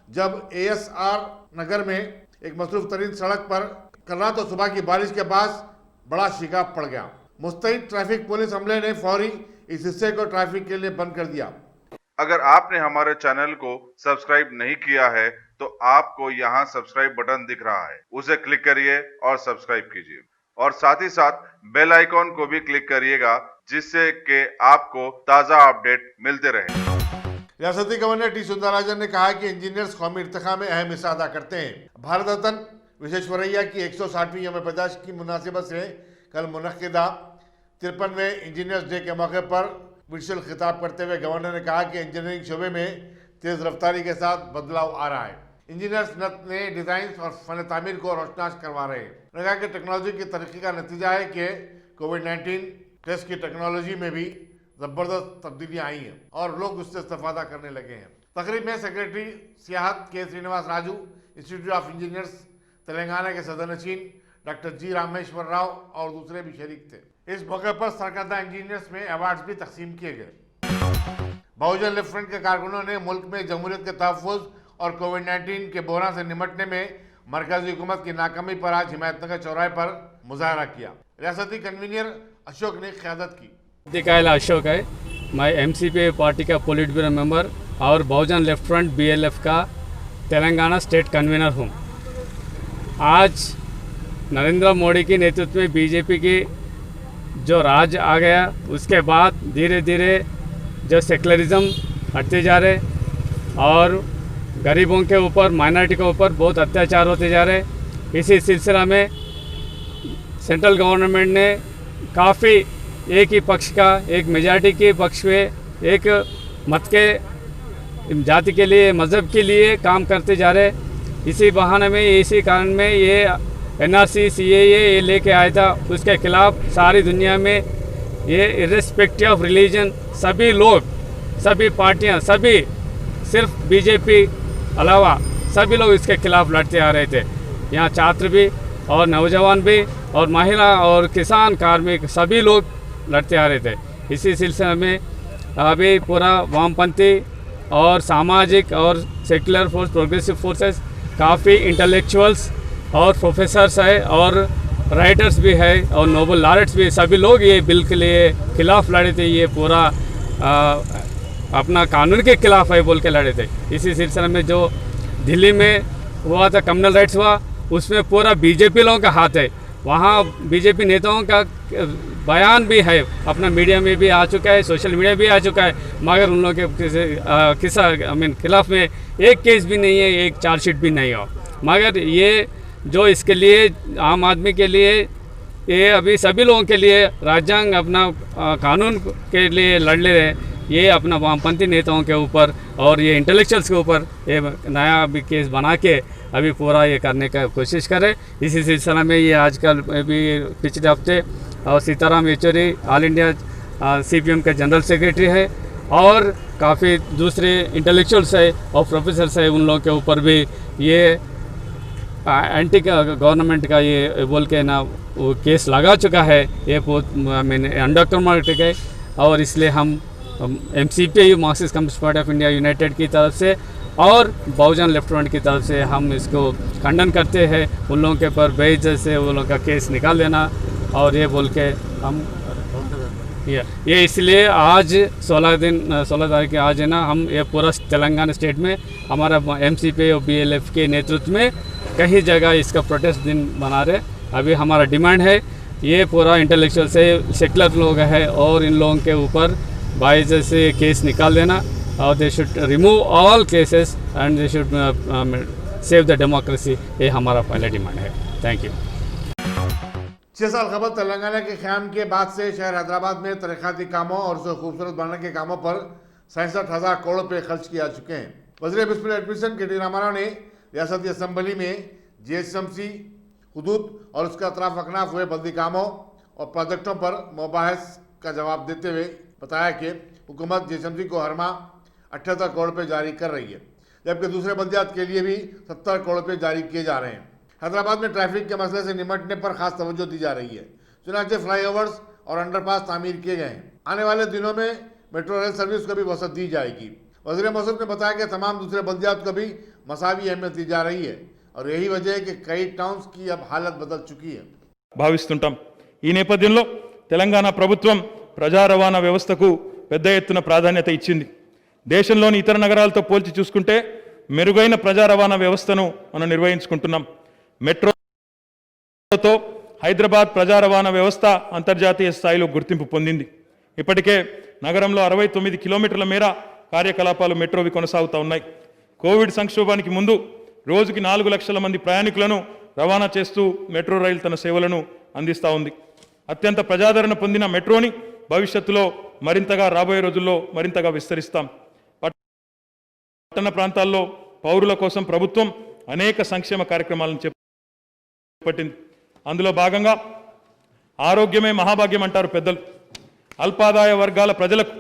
जब ASR नगर में एक मसरूफ तरीन सड़क पर कल रात और सुबह की बारिश के बाद बड़ा शिकाफ पड़ गया। मुस्तैद ट्रैफिक पुलिस अमले ने फौरी इस हिस्से को ट्रैफिक के लिए बंद कर दिया। अगर आपने हमारे चैनल को सब्सक्राइब नहीं किया है तो आपको यहाँ सब्सक्राइब बटन दिख रहा है, उसे क्लिक करिए और सब्सक्राइब कीजिए और साथ ही साथ बेल आइकॉन को भी क्लिक करिएगा जिससे कि आपको ताज़ा अपडेट मिलते रहे। रियासती गवर्नर टी सुंदरराजन ने कहा कि इंजीनियर्स कौमी इर्तिखा में अहम हिस्सा अदा करते हैं। भारत रत्न विश्वेश्वरैया की 160वीं यौम पैदाइश की मुनासिबत से कल मुनक्किदा 53वें इंजीनियर्स डे के मौके पर वर्चुअल खिताब करते हुए गवर्नर ने कहा कि इंजीनियरिंग शोबे में तेज रफ्तारी के साथ बदलाव आ रहा है। इंजीनियर्स नए डिजाइन और फन तामीर को रोशनास करवा रहे हैं। उन्होंने कहा कि टेक्नोलॉजी की तरक्की का नतीजा है कि कोविड-19 टेस्ट की टेक्नोलॉजी में भी जबरदस्त तब्दीलियां आई हैं और लोग उससे इस्तेफादा करने लगे हैं। तकरीब में सेक्रेटरी सियाहत के Srinivas Raju, institute of engineers Telangana के सदरनशीन डॉक्टर जी रामेश्वर राव और दूसरे भी शरीक थे। इस मौके पर सरकर्दा इंजीनियर्स में अवार्ड्स भी तकसीम किए गए। बहुजन लेफ्ट फ्रंट के कारकुनों ने मुल्क में जमहूरियत के तहफ़्फ़ुज़ और कोविड-19 के बहरान से निपटने में मरकजी हुकूमत की नाकामी पर आज हिमायतनगर चौराहे पर मुजाहरा किया। रियासती कन्वीनर अशोक ने क़यादत की। दिकायला अशोक है, मैं MCP पार्टी का पोलिट ब्यूरो मेंबर और बहुजन लेफ्ट फ्रंट BLF का तेलंगाना स्टेट कन्वीनर हूँ। आज नरेंद्र मोदी के नेतृत्व में BJP की जो राज आ गया, उसके बाद धीरे धीरे जो सेकुलरिज्म हटते जा रहे और गरीबों के ऊपर, माइनॉरिटी के ऊपर बहुत अत्याचार होते जा रहे। इसी सिलसिला में सेंट्रल गवर्नमेंट ने काफ़ी एक ही पक्ष का, एक मेजॉरिटी के पक्ष में, एक मत के जाति के लिए, मज़हब के लिए काम करते जा रहे। इसी बहाने में, इसी कारण में ये NRC CAA ये लेके आया था। उसके खिलाफ सारी दुनिया में ये इर्रेस्पेक्टिव ऑफ रिलीजन सभी लोग, सभी पार्टियां, सभी सिर्फ BJP अलावा सभी लोग इसके खिलाफ लड़ते आ रहे थे। यहाँ छात्र भी और नौजवान भी और महिला और किसान, कार्मिक सभी लोग लड़ते आ रहे थे। इसी सिलसिले में अभी पूरा वामपंथी और सामाजिक और सेक्युलर फोर्स, प्रोग्रेसिव फोर्सेस, काफ़ी इंटेलेक्चुअल्स और प्रोफेसर्स है और राइटर्स भी है और नोबल लॉरेट्स भी, सभी लोग ये बिल के लिए खिलाफ लड़े थे। ये पूरा अपना कानून के खिलाफ है बोल के लड़े थे। इसी सिलसिले में जो दिल्ली में हुआ था, कम्युनल राइट्स हुआ, उसमें पूरा BJP लोगों का हाथ है। वहाँ BJP नेताओं का बयान भी है, अपना मीडिया में भी आ चुका है, सोशल मीडिया भी आ चुका है, मगर उन लोगों के खिलाफ में एक केस भी नहीं है, एक चार्जशीट भी नहीं हो। मगर ये जो इसके लिए आम आदमी के लिए, ये अभी सभी लोगों के लिए राज्यांग अपना कानून के लिए लड़ ले रहे, ये अपना वामपंथी नेताओं के ऊपर और ये इंटेलेक्चुअल्स के ऊपर ये नया अभी केस बना के अभी पूरा ये करने का कोशिश करे। इसी सिलसिले में ये आजकल अभी पिछले हफ्ते और Sitaram Yechury all India CPM के जनरल सेक्रेटरी है और काफ़ी दूसरे इंटेलेक्चुअल्स है और प्रोफेसर्स है, उन लोगों के ऊपर भी ये एंटी गवर्नमेंट का ये बोल के ना वो केस लगा चुका है। ये बहुत अनडॉक्टरमेटिक है और इसलिए हम MCP Marxist communist party of India United की तरफ से और बहुजन लेफ्ट फ्रंट की तरफ से हम इसको खंडन करते हैं। उन लोगों के ऊपर बेइज्जत से वो लोगों का केस निकाल देना और ये बोल के हम ये इसलिए आज 16 तारीख के आज है ना, हम ये पूरा तेलंगाना स्टेट में हमारा MCP और BLF के नेतृत्व में कई जगह इसका प्रोटेस्ट दिन बना रहे। अभी हमारा डिमांड है ये पूरा इंटेलेक्चुअल से सेकुलर लोग है और इन लोगों के ऊपर बाइज्जत से केस निकाल देना और they should remove all cases and they should save the democracy. ये हमारा पहला डिमांड है। Thank you. 6 साल कबल तेलंगाना के क़याम के बाद से शहर हैदराबाद में तरक्याती कामों और उसे खूबसूरत बनाने के कामों पर 67,000 करोड़ रुपये खर्च किया चुके हैं। वज़ीर बिस्मिल एडमिशन KT रामाराव ने रियासती असम्बली में GHMC हुदूद और उसका अतराफ अकनाफ हुए बल्दी कामों और प्रोजेक्टों पर मुबाहिस का जवाब देते हुए बताया कि हुकूमत GHMC को हर माह 78 करोड़ रुपये जारी कर रही है, जबकि दूसरे बल्दियात के लिए भी 70 करोड़ रुपये जारी किए जा रहे हैं। हैदराबाद में ट्रैफिक के मसले से निपटने पर खास तवज्जो दी जा रही है। चुनाचे फ्लाईओवर्स और अंडरपास तामीर किए गए हैं। आने वाले दिनों में मेट्रो रेल सर्विस को भी वसअत दी जाएगी। वज़ीर मौसूफ ने बताया कि तमाम दूसरे बल्दियात को भी मसावी अहमियत दी जा रही है और यही वजह है कि कई टाउन्स की अब हालत बदल चुकी है। భావిస్తుంటాం। ఈ నేపథ్యంలో తెలంగాణ ప్రభుత్వం ప్రజా రవాణా వ్యవస్థకు పెద్ద ఎత్తున ప్రాధాన్యత ఇచ్చింది। దేశంలోని ఇతర నగరాలతో పోల్చి చూసుకుంటే మెరుగైన ప్రజా రవాణా వ్యవస్థను మనం నిర్వహించుకుంటున్నాం। మెట్రోతో హైదరాబాద్ ప్రజా రవాణా వ్యవస్థ అంతర్జాతీయ స్థాయిలో గుర్తింపు పొందింది। ఇప్పటికే నగరంలో 69 కిలోమీటర్ల మేర కార్యకలాపాలు మెట్రోవి కొనసాగుతూ ఉన్నాయి। కోవిడ్ సంక్షోభానికి ముందు రోజుకి 4 లక్షల మంది ప్రయాణికులను రవాణా చేస్తూ మెట్రో రైలు తన సేవలను అందిస్తూ ఉంది। అత్యంత ప్రజాదరణ పొందిన మెట్రోని భవిష్యత్తులో మరింతగా రాబోయే రోజుల్లో మరింతగా విస్తరిస్తాం। పట్టణ ప్రాంతాల్లో పౌరుల కోసం ప్రభుత్వం అనేక సంక్షేమ కార్యక్రమాలను చేపట్టింది। అందులో భాగంగా ఆరోగ్యమే మహాభాగ్యం అంటారు పెద్దలు। అల్పాదాయ వర్గాల ప్రజలకు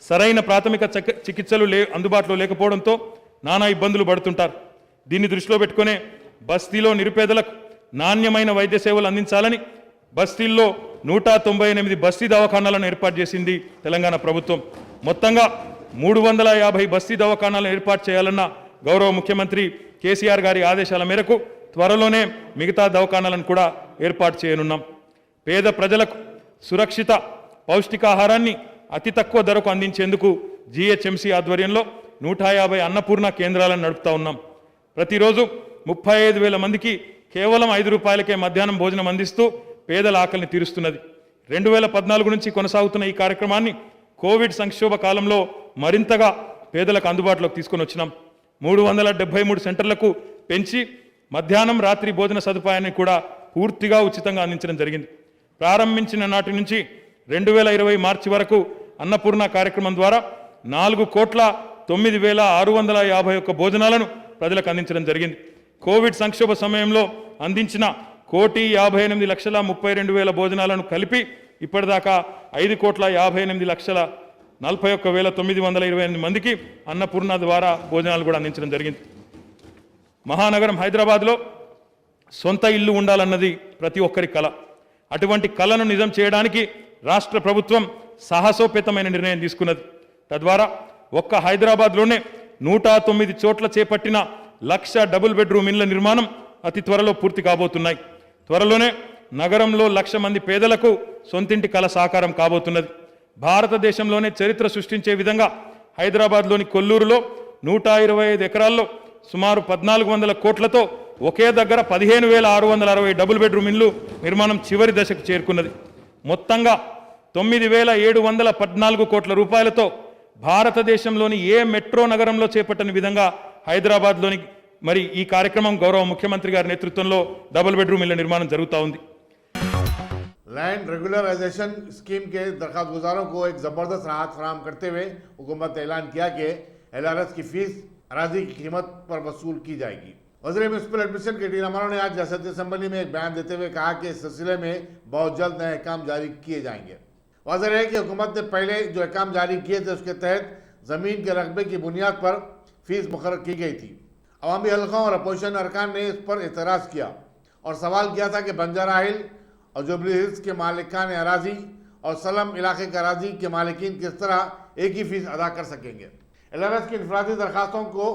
సరైన ప్రాథమిక చికిత్సలు అందుబాటులో లేకపోవడంతో నానా ఇబ్బందులు పడుతుంటారు। దీన్ని దృష్టిలో పెట్టుకునే బస్తీలో నిరుపేదలకు నాణ్యమైన వైద్య సేవలు అందించాలని బస్తీల్లో 198 బస్తీ దవాఖానాలను ఏర్పాటు చేసింది తెలంగాణ ప్రభుత్వం। మొత్తంగా 350 బస్తీ దవాఖానాలను ఏర్పాటు చేయాలన్న గౌరవ ముఖ్యమంత్రి కేసీఆర్ గారి ఆదేశాల మేరకు త్వరలోనే మిగతా దవాఖానాలను కూడా ఏర్పాటు చేయనున్నాం। పేద ప్రజలకు సురక్షిత పౌష్టికాహారాన్ని అతి తక్కువ ధరకు అందించేందుకు జీహెచ్ఎంసీ ఆధ్వర్యంలో 150 అన్నపూర్ణ కేంద్రాలను నడుపుతా ఉన్నాం। ప్రతిరోజు 35,000 మందికి కేవలం 5 రూపాయలకే మధ్యాహ్నం భోజనం అందిస్తూ పేదల ఆకలిని తీరుస్తున్నది। 2014 నుంచి కొనసాగుతున్న ఈ కార్యక్రమాన్ని కోవిడ్ సంక్షోభ కాలంలో మరింతగా పేదలకు అందుబాటులోకి తీసుకొని వచ్చినాం। 373 సెంటర్లకు పెంచి మధ్యాహ్నం రాత్రి భోజన సదుపాయాన్ని కూడా పూర్తిగా ఉచితంగా అందించడం జరిగింది। ప్రారంభించిన నాటి నుంచి 2020 మార్చి వరకు అన్నపూర్ణ కార్యక్రమం ద్వారా 4,09,651 భోజనాలను ప్రజలకు అందించడం జరిగింది। కోవిడ్ సంక్షోభ సమయంలో అందించిన 1,58,32,000 భోజనాలను కలిపి ఇప్పటిదాకా 5,58,41,928 మందికి అన్నపూర్ణ ద్వారా భోజనాలు కూడా అందించడం జరిగింది। మహానగరం హైదరాబాద్లో సొంత ఇల్లు ఉండాలన్నది ప్రతి ఒక్కరి కల। అటువంటి కలను నిజం చేయడానికి రాష్ట్ర ప్రభుత్వం సాహసోపేతమైన నిర్ణయం తీసుకున్నది। తద్వారా ఒక్క హైదరాబాద్లోనే 109 చోట్ల చేపట్టిన 1,00,000 డబుల్ బెడ్రూమ్ ఇళ్ల నిర్మాణం అతి త్వరలో పూర్తి కాబోతున్నాయి। త్వరలోనే నగరంలో 1,00,000 మంది పేదలకు సొంతింటి కల సాకారం కాబోతున్నది। భారతదేశంలోనే చరిత్ర సృష్టించే విధంగా హైదరాబాద్లోని కొల్లూరులో 125 ఎకరాల్లో సుమారు 1,400 కోట్లతో ఒకే దగ్గర 15,660 డబుల్ బెడ్రూమ్ ఇళ్లు నిర్మాణం చివరి దశకు చేరుకున్నది। మొత్తంగా 9,714 కోట్ల రూపాయలతో భారతదేశంలోని ఏ మెట్రో నగరంలో చేపట్టని విధంగా హైదరాబాద్లోని మరి ఈ కార్యక్రమం గౌరవ ముఖ్యమంత్రి గారి నేతృత్వంలో డబుల్ బెడ్రూమ్ ఇళ్ల నిర్మాణం జరుగుతూ ఉంది। लैंड रेगुलराइजेशन स्कीम के दरखास्त गुजारों को एक ज़बरदस्त राहत फराहम करते हुए हुकूमत ने ऐलान किया कि LRS की फीस अराजी की कीमत पर वसूल की जाएगी। वज़ीर म्यूनसिपल एडमिनिस्ट्रेशन के डी रामाराव ने आज संसदीय असेंबली में एक बयान देते हुए कहा कि इस सिलसिले में बहुत जल्द नए अहकाम जारी किए जाएंगे। वाज़ेह है कि हुकूमत ने पहले जो अहकाम जारी किए थे उसके तहत ज़मीन के रकबे की बुनियाद पर फीस मुकर्रर की गई थी। अवामी हल्कों और अपोजिशन अरकान ने इस पर एतराज़ किया और सवाल किया था कि बंजारा हिल और जुबली हिल्स के मालिकान अराजी और सलम इलाके के अराजी के मालिकीन किस तरह एक ही फीस अदा कर सकेंगे। LRS की इनफरादी दरखास्तों को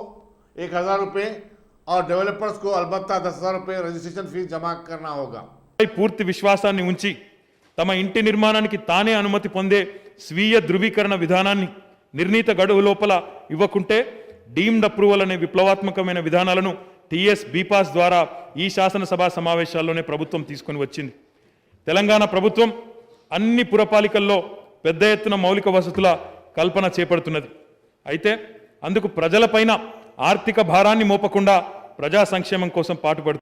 1,000 रुपये और डेवलपर्स को अलबत्ता 10,000 रुपये रजिस्ट्रेशन फीस जमा करना होगा। పూర్తి విశ్వాసాన్ని ఉంచి తమ ఇంటి నిర్మాణానికి తానే అనుమతి పొందే స్వీయ ధృవీకరణ విధానాన్ని నిర్ణీత గడువు లోపల ఇవ్వకుంటే డీమ్డ్ అప్రూవల్ అనే విప్లవాత్మకమైన విధానాలను TS బీపాస్ ద్వారా ఈ శాసనసభ సమావేశాల్లోనే ప్రభుత్వం తీసుకొని వచ్చింది। తెలంగాణ ప్రభుత్వం అన్ని పురపాలికల్లో పెద్ద ఎత్తున మౌలిక వసతుల కల్పన చేపడుతున్నది। అయితే అందుకు ప్రజలపైన ఆర్థిక భారాన్ని మోపకుండా ప్రజా సంక్షేమం కోసం పాటుపడుతున్నది।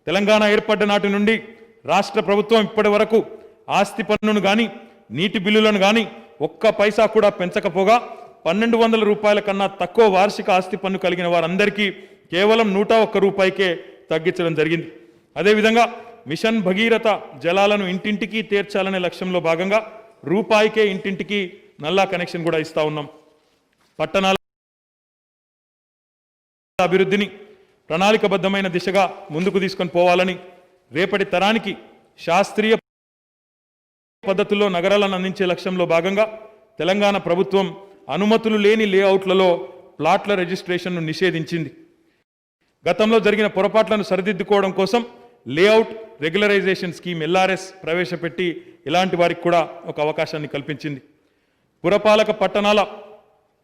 తెలంగాణ ఏర్పడ్డ నాటి నుండి రాష్ట్ర ప్రభుత్వం ఇప్పటి వరకు ఆస్తి పన్నును కానీ నీటి బిల్లులను కానీ ఒక్క పైసా కూడా పెంచకపోగా 1,200 రూపాయల కన్నా తక్కువ వార్షిక ఆస్తి పన్ను కలిగిన వారందరికీ కేవలం 101 రూపాయికే తగ్గించడం జరిగింది। అదేవిధంగా మిషన్ భగీరథ జలాలను ఇంటింటికి తీర్చాలనే లక్ష్యంలో భాగంగా రూపాయికే ఇంటింటికి నల్లా కనెక్షన్ కూడా ఇస్తా ఉన్నాం। పట్టణాల అభివృద్ధిని ప్రణాళికబద్ధమైన దిశగా ముందుకు తీసుకొని పోవాలని రేపటి తరానికి శాస్త్రీయ పద్ధతుల్లో నగరాలను అందించే లక్ష్యంలో భాగంగా తెలంగాణ ప్రభుత్వం అనుమతులు లేని లేఅవుట్లలో ప్లాట్ల రిజిస్ట్రేషన్ను నిషేధించింది. గతంలో జరిగిన పొరపాట్లను సరిదిద్దుకోవడం కోసం లేఅవుట్ రెగ్యులరైజేషన్ స్కీమ్ LRS ప్రవేశపెట్టి ఇలాంటి వారికి కూడా ఒక అవకాశాన్ని కల్పించింది. పురపాలక పట్టణాల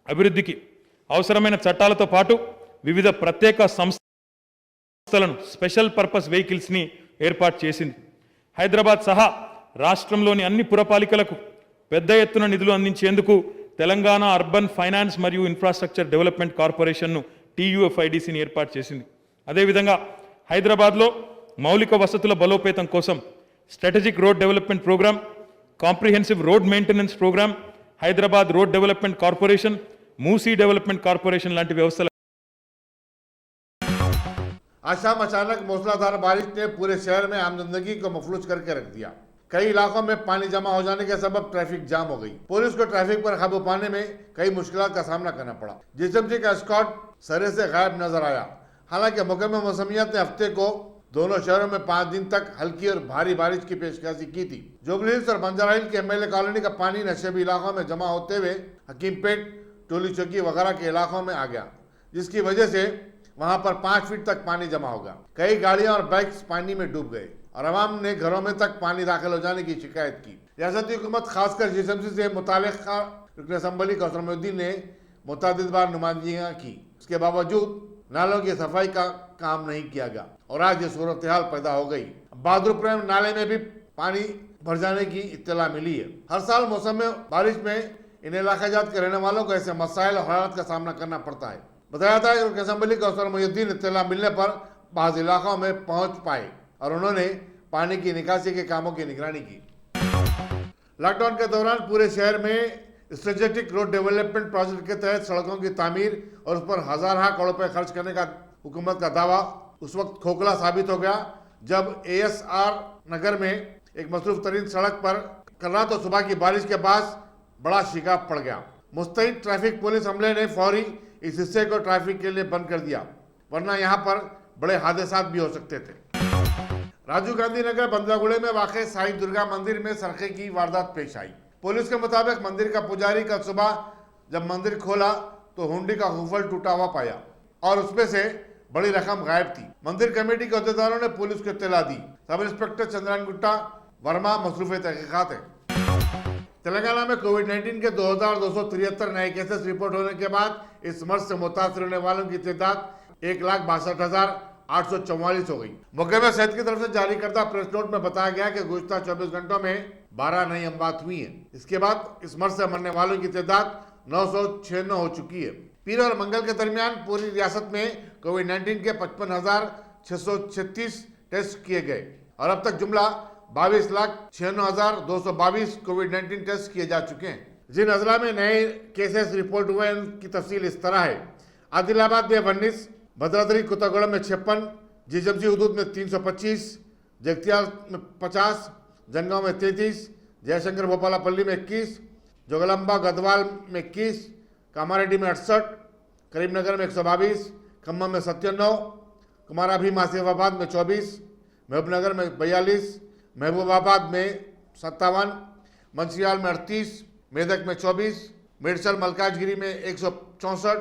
అభివృద్ధికి అవసరమైన చట్టాలతో పాటు వివిధ ప్రత్యేక సంస్థలను స్పెషల్ పర్పస్ వెహికల్స్ని ఏర్పాటు చేసింది. హైదరాబాద్ సహా రాష్ట్రంలోని అన్ని పురపాలికలకు పెద్ద ఎత్తున నిధులు అందించేందుకు తెలంగాణ అర్బన్ ఫైనాన్స్ మరియు ఇన్ఫ్రాస్ట్రక్చర్ డెవలప్మెంట్ కార్పొరేషన్ను TUFIDCని ఏర్పాటు చేసింది. అదేవిధంగా హైదరాబాద్లో మౌలిక వసతుల బలోపేతం కోసం strategic road development program, comprehensive road maintenance program, Hyderabad road development corporation, Musi development corporation లాంటి వ్యవస్థలు. आज शाम अचानक मूसलाधार बारिश ने पूरे शहर में आम जिंदगी को मफलूज करके रख दिया। कई इलाकों में पानी जमा हो जाने के सबब ट्रैफिक जाम हो गई। पुलिस को ट्रैफिक पर काबू पाने में कई मुश्किलात का सामना करना पड़ा। GSMC का स्क्वाड सरे से गायब नजर आया। हालांकि महकमा मौसमियात ने हफ्ते को दोनों शहरों में 5 दिन तक हल्की और भारी बारिश की पेशकशी की थी। जुबली हिल्स और बंजारा हिल के MLA कॉलोनी का पानी नशेबी इलाकों में जमा होते हुए हकीमपेट, टोली चौकी वगैरह के इलाकों में आ गया, जिसकी वजह से वहां पर 5 फीट तक पानी जमा होगा। कई गाड़ियां और बाइक्स पानी में डूब गए और आवाम ने घरों में तक पानी दाखिल हो जाने की शिकायत की। रियासती हुकूमत खासकर GSMC से मुतालिका रुकन असम्बली कौसर मोहद्दीन ने मुतअद्दिद बार नुमाइंदगियां की। इसके बावजूद नालों की सफाई का काम नहीं किया गया और आज ये सूरत हाल पैदा हो गई। बहादुरपुर नाले में भी पानी भर जाने की इत्तला मिली है। हर साल मौसम में बारिश में इन इलाकाजात के रहने वालों को ऐसे मसाइल और हालात का सामना करना पड़ता है। बताया था कि रुकन असम्बली कौसर मोहद्दीन इत्तला मिलने पर बाज़ इलाकों में पहुंच पाए और उन्होंने पानी की निकासी के कामों की निगरानी की। लॉकडाउन के दौरान पूरे शहर में स्ट्रेटेजिक रोड डेवलपमेंट प्रोजेक्ट के तहत सड़कों की तामीर और उस पर हज़ार करोड़ रुपए खर्च करने का हुकूमत का दावा उस वक्त खोखला साबित हो गया जब ASR नगर में एक मसरूफ तरीन सड़क पर कल रात और सुबह की बारिश के बाद बड़ा शिकाफ पड़ गया। मुस्तैद ट्रैफिक पुलिस अमले ने फौरी इस हिस्से को ट्रैफिक के लिए बंद कर दिया, वरना यहाँ पर बड़े हादसात भी हो सकते थे। राजीव गांधी नगर बंदरागुड़े में वाक़ साईं दुर्गा मंदिर में सरके की वारदात पेश आई। पुलिस के मुताबिक मंदिर का पुजारी कल सुबह जब मंदिर खोला तो हुंडी का हुफल टूटा हुआ पाया और उसमें से बड़ी रकम गायब थी। मंदिर कमेटी के अहदेदारों ने पुलिस को इत्तला दी। सब इंस्पेक्टर चंद्रान गुट्टा वर्मा मसरूफ तहकीकात है। तेलंगाना में कोविड-19 के 2273 नए केसेस रिपोर्ट होने के बाद इस मर्ज से मुतासर होने वालों की तादाद 1,62,844 हो गई। महकमा सेहत की तरफ से जारी करदा प्रेस नोट में बताया गया कि गुज़िश्ता 24 घंटों में 12 नई अमवात हुई हैं। इसके बाद इस मर्ज से मरने वालों की तादाद 996 हो चुकी है। पीर और मंगल के दरमियान पूरी रियासत में कोविड-19 के 55,636 टेस्ट किए गए और अब तक जुमला 22,96,222 कोविड-19 टेस्ट किए जा चुके हैं। जिन अजला में नए केसेस रिपोर्ट हुए हैं उनकी तफसील इस तरह है। आदिलाबाद में 19, भद्राद्री कुतागुड़म में 56, GSMC हदूद में 325, जगतियाल में 50, जनगांव में 33, जयशंकर भोपालापल्ली में 21, जोगलंबा गदवाल में 21, कामारेड्डी में 68, करीमनगर में 122, खम्मम में 97, कुमारा भीम आसिफाबाद में 24, महबूबनगर में 42, महबूबाबाद में 57, मंचियाल में 38, मेदक में 24, मेडसल मलकाजगिरी में 164,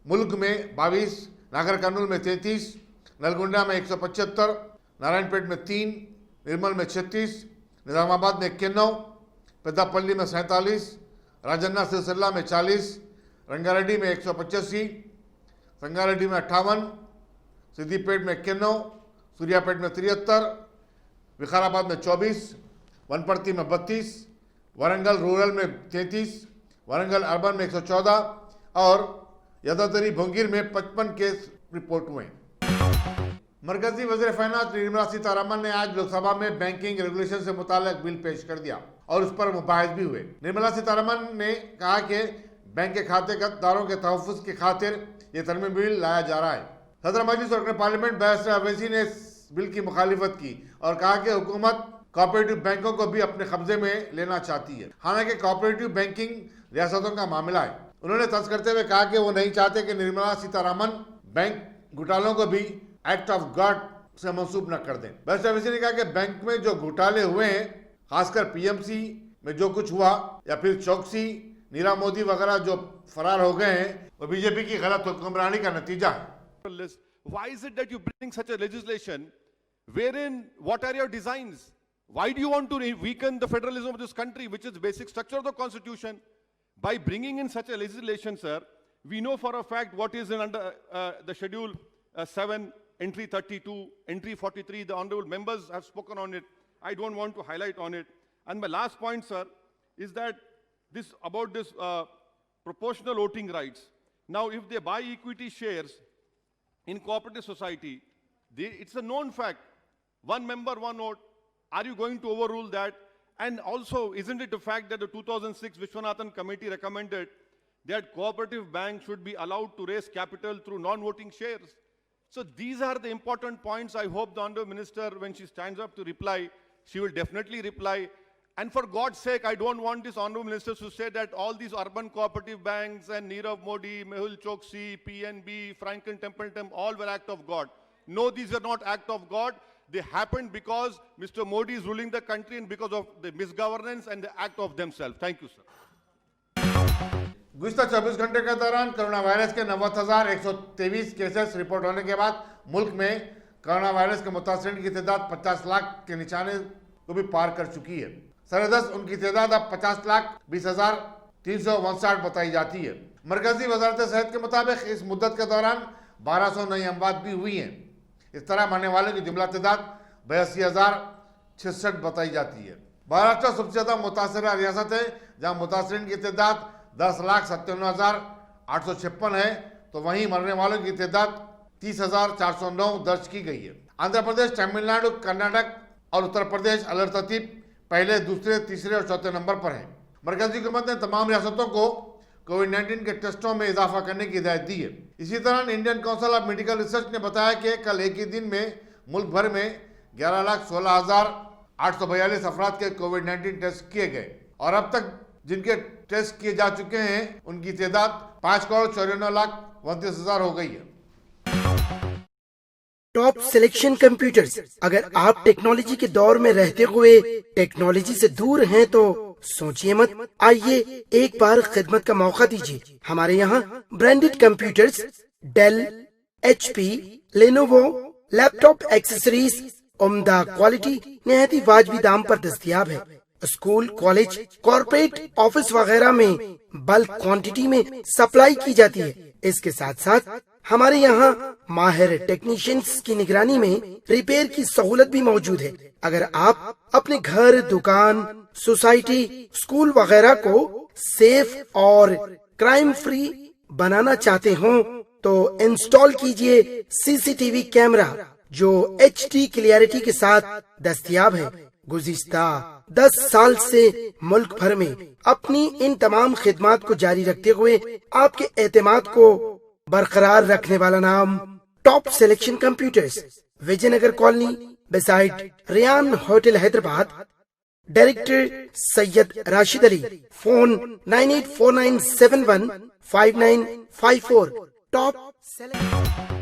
मुल्क में 22, नागर कर्नूल में 33, नलगुंडा में 175, नारायणपेट में 3, निर्मल में 36, निजामाबाद में 91, पेद्दापल्ली में 47, राजन्ना सिलसिला में 40, रंगारेड्डी में 185, संगारेड्डी में 58, सिद्दीपेट में 91, सूर्यापेट में 73, विकाराबाद में 24, वनपर्ती में 32, वरंगल रूरल में 33, वरंगल अर्बन में 114 और यदादरी भोंगीर में 55 केस रिपोर्ट हुए। मरकजी वज़ीर फाइनेंस निर्मला सीतारमण ने आज लोकसभा में बैंकिंग रेगुलेशन से मुताल्लिक बिल पेश कर दिया और उस पर मुबाहिस भी हुए। निर्मला सीतारमण ने कहा कि बैंक के खातेदारों के तहफ़्फ़ुज़ की खातिर ये तरमीमी बिल लाया जा रहा है। सदर मजलिस और पार्लियामेंट बैरिस्टर अवैसी ने इस बिल की मुखालिफत की और कहा कि हुकूमत कोऑपरेटिव बैंकों को भी अपने कब्जे में लेना चाहती है। हालांकि कोऑपरेटिव बैंकिंग रियासतों का मामला है। उन्होंने तर्ज करते हुए कहा कि वो नहीं चाहते कि निर्मला सीतारमण बैंक घोटालों को भी एक्ट ऑफ गॉड से मंसूब न कर दें। बैरिस्टर अवैसी ने कहा कि बैंक में जो घोटाले हुए हैं, खासकर PMC में जो कुछ हुआ या फिर चौकसी नीरव मोदी वगैरह जो फरार हो गए हैं वो बीजेपी की गलत हुक्मरानी का नतीजा है। Why is it that you bring such a legislation wherein what are your designs? Why do you want to weaken the federalism of this country, which is basic structure of the constitution? By bringing in such a legislation, sir, we know for a fact what is in under the schedule 7, entry 32, entry 43. The honorable members have spoken on it. I don't want to highlight on it. And my last point, sir, is that this about this proportional voting rights. Now, if they buy equity shares in cooperative society, it's a known fact. One member, one vote. Are you going to overrule that? And also, isn't it a fact that the 2006 Vishwanathan Committee recommended that cooperative banks should be allowed to raise capital through non-voting shares? So these are the important points. I hope the Honorable Minister, when she stands up to reply, she will definitely reply. And for God's sake, I don't want this Honorable Minister to say that all these urban cooperative banks and Nirav Modi, Mehul Choksi, PNB, Franklin Templeton, all were act of God. No, these are not act of God. They happened because Mr. Modi is ruling the country and because of the misgovernance and the act of themselves. Thank you, sir. गुज़िश्ता 24 घंटे के दौरान corona virus के 90,123 cases report होने के बाद मुल्क में corona virus के मुतासरीन की तादाद 50 लाख के निशाने को भी पार कर चुकी है। सरदस्त उनकी तादाद अब 50,20,359 बताई जाती है। मरकजी वजारत सेहत के मुताबिक इस मुद्दत के दौरान 1200 नई अमवात भी हुई हैं। इस तरह मरने वालों की जुमला तादाद 82,066 बताई जाती है। महाराष्ट्र सबसे ज़्यादा मुतासरा रियासत है, जहाँ मुतासरीन की तादाद 10,57,856 है, तो वहीं मरने वालों की तादाद 30,409 दर्ज की गई है। आंध्र प्रदेश, तमिलनाडु, कर्नाटक और उत्तर प्रदेश अलर्तरतीब पहले, दूसरे, तीसरे और चौथे नंबर पर है। मरकजी हुकूमत ने तमाम रियासतों को कोविड-19 के टेस्टों में इजाफा करने की हिदायत दी है। इसी तरह Indian council of medical research ने बताया कि कल एक ही दिन में मुल्क भर में 11,16,842 अफराद के कोविड-19 टेस्ट किए गए और अब तक जिनके टेस्ट किए जा चुके हैं उनकी तादाद 5,94,29,29,000 हो गई है। Top selection computers. अगर आप टेक्नोलॉजी के दौर में रहते हुए टेक्नोलॉजी से दूर हैं तो सोचिए मत, आइए एक बार खिदमत का मौका दीजिए। हमारे यहाँ branded computers Dell, HP, Lenovo, laptop accessories उम्दा क्वालिटी निहायत ही वाजबी दाम पर दस्तयाब है। स्कूल, कॉलेज, कॉर्पोरेट, ऑफिस वगैरह में बल्क क्वांटिटी में सप्लाई की जाती है। इसके साथ साथ हमारे यहाँ माहिर टेक्नीशियंस की निगरानी में रिपेयर की सहूलत भी मौजूद है। अगर आप अपने घर, दुकान, सोसाइटी, स्कूल वगैरह को सेफ और क्राइम फ्री बनाना चाहते हो तो इंस्टॉल कीजिए CCTV कैमरा जो HD क्लियरिटी के साथ दस्तयाब है। गुज़िश्ता 10 साल से मुल्क भर में अपनी इन तमाम खिदमात को जारी रखते हुए आपके एतमाद को बरकरार रखने वाला नाम top selection computers, Vijaynagar colony beside Riyan hotel Hyderabad. Director Syed Rashid Ali. Phone 9849715954। Top selection.